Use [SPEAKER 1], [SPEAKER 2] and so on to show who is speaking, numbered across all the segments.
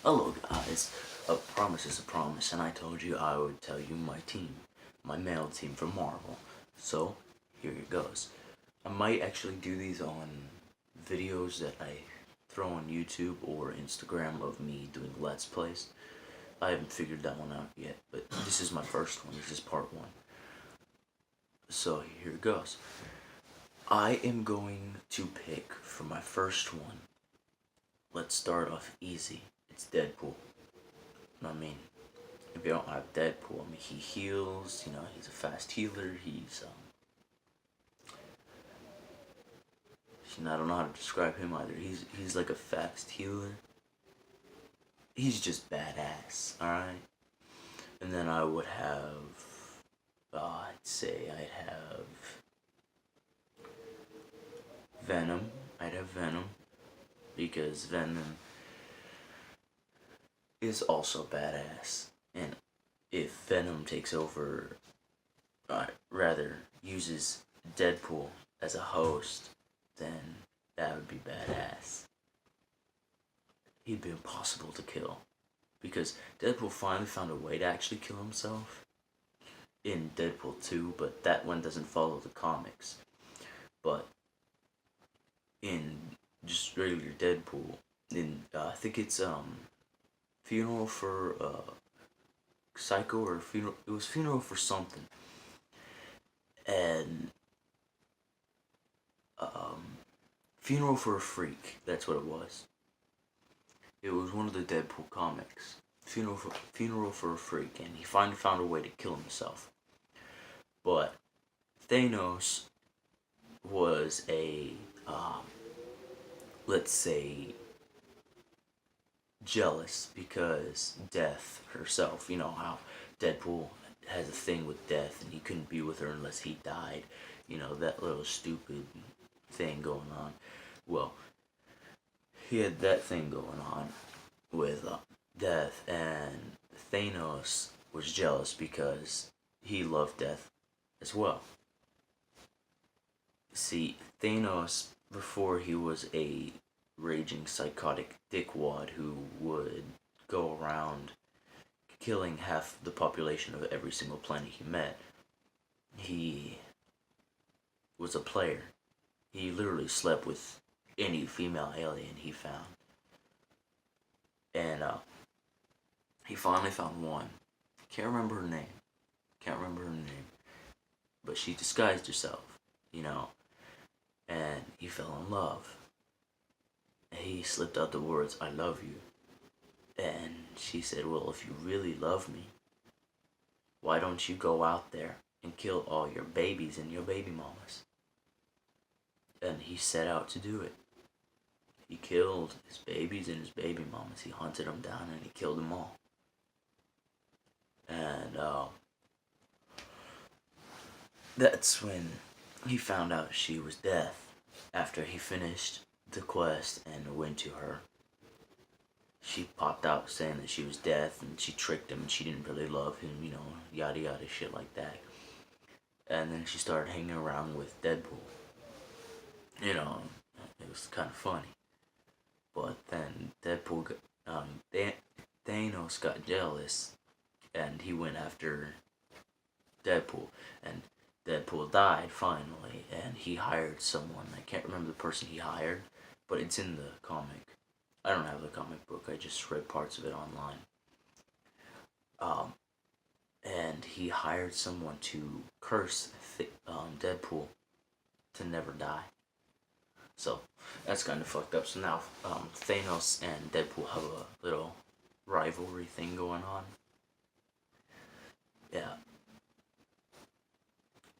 [SPEAKER 1] Hello guys, a promise is a promise, and I told you I would tell you my team, my male team from Marvel. So, here it goes. I might actually do these on videos that I throw on YouTube or Instagram of me doing Let's Plays. I haven't figured that one out yet, but this is my first one. This is part one. So, here it goes. I am going to pick for my first one. Let's start off easy. It's Deadpool. I mean, if you don't have Deadpool, I mean, he heals, he's a fast healer, I don't know how to describe him either, he's like a fast healer, he's just badass, alright? And then I would have, I'd have Venom, because Venom is also badass, and if Venom takes over, rather uses Deadpool as a host, then that would be badass. He'd be impossible to kill, because Deadpool finally found a way to actually kill himself in Deadpool 2, but that one doesn't follow the comics. But in just regular Deadpool, in I think it's Funeral for Psycho, or Funeral, it was Funeral for something, and Funeral for a Freak, that's what it was. It was one of the Deadpool comics. Funeral for a Freak, and he finally found a way to kill himself. But Thanos was a, let's say, jealous because Death herself, you know how Deadpool has a thing with Death and he couldn't be with her unless he died. That little stupid thing going on. Well, he had that thing going on with Death, and Thanos was jealous because he loved Death as well. See, Thanos, before he was a raging psychotic dickwad who would go around killing half the population of every single planet he met, he was a player. He literally slept with any female alien he found. And he finally found one. Can't remember her name. But she disguised herself, and he fell in love. He slipped out the words, "I love you." And she said, "Well, if you really love me, why don't you go out there and kill all your babies and your baby mamas?" And he set out to do it. He killed his babies and his baby mamas. He hunted them down and he killed them all. And that's when he found out she was Death, after he finished the quest and went to her. She popped out saying that she was Death, and she tricked him and she didn't really love him, yada yada shit like that. And then she started hanging around with Deadpool. It was kind of funny. But then Thanos got jealous, and he went after Deadpool, and Deadpool died finally, and he hired someone. I can't remember the person he hired, but it's in the comic. I don't have the comic book, I just read parts of it online. And he hired someone to curse Deadpool to never die. So, that's kind of fucked up. So now, Thanos and Deadpool have a little rivalry thing going on. Yeah.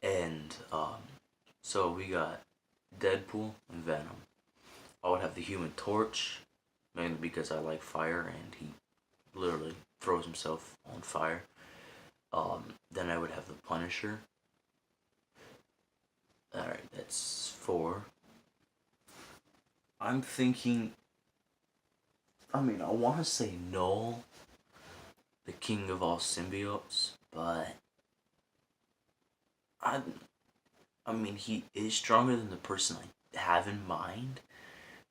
[SPEAKER 1] And, so we got Deadpool and Venom. I would have the Human Torch, mainly because I like fire, and he literally throws himself on fire. Then I would have the Punisher. Alright, that's 4. I'm thinking, I want to say Null, the king of all symbiotes, but he is stronger than the person I have in mind,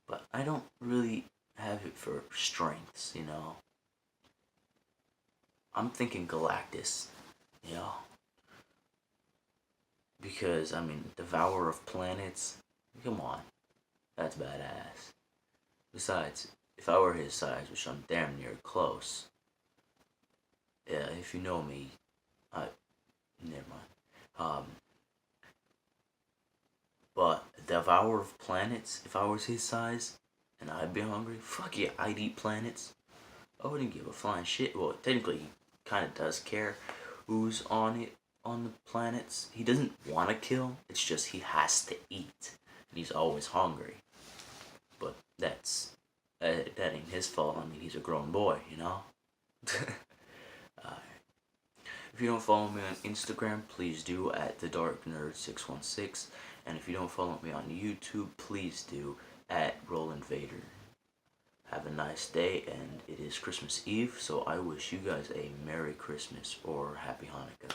[SPEAKER 1] but I don't really have it for strengths, you know. I'm thinking Galactus, you know. Because, I mean, Devourer of Planets, come on, that's badass. Besides, if I were his size, which I'm damn near close, yeah, if you know me, never mind. But Devourer of Planets, if I was his size, and I'd be hungry, fuck yeah, I'd eat planets. I wouldn't give a flying shit. Well, technically, he kind of does care who's on it, on the planets. He doesn't want to kill, it's just he has to eat. And he's always hungry. But that ain't his fault. I mean, he's a grown boy, you know? If you don't follow me on Instagram, please do at TheDarkNerd616. And if you don't follow me on YouTube, please do at RolandVader. Have a nice day, and it is Christmas Eve, so I wish you guys a Merry Christmas or Happy Hanukkah.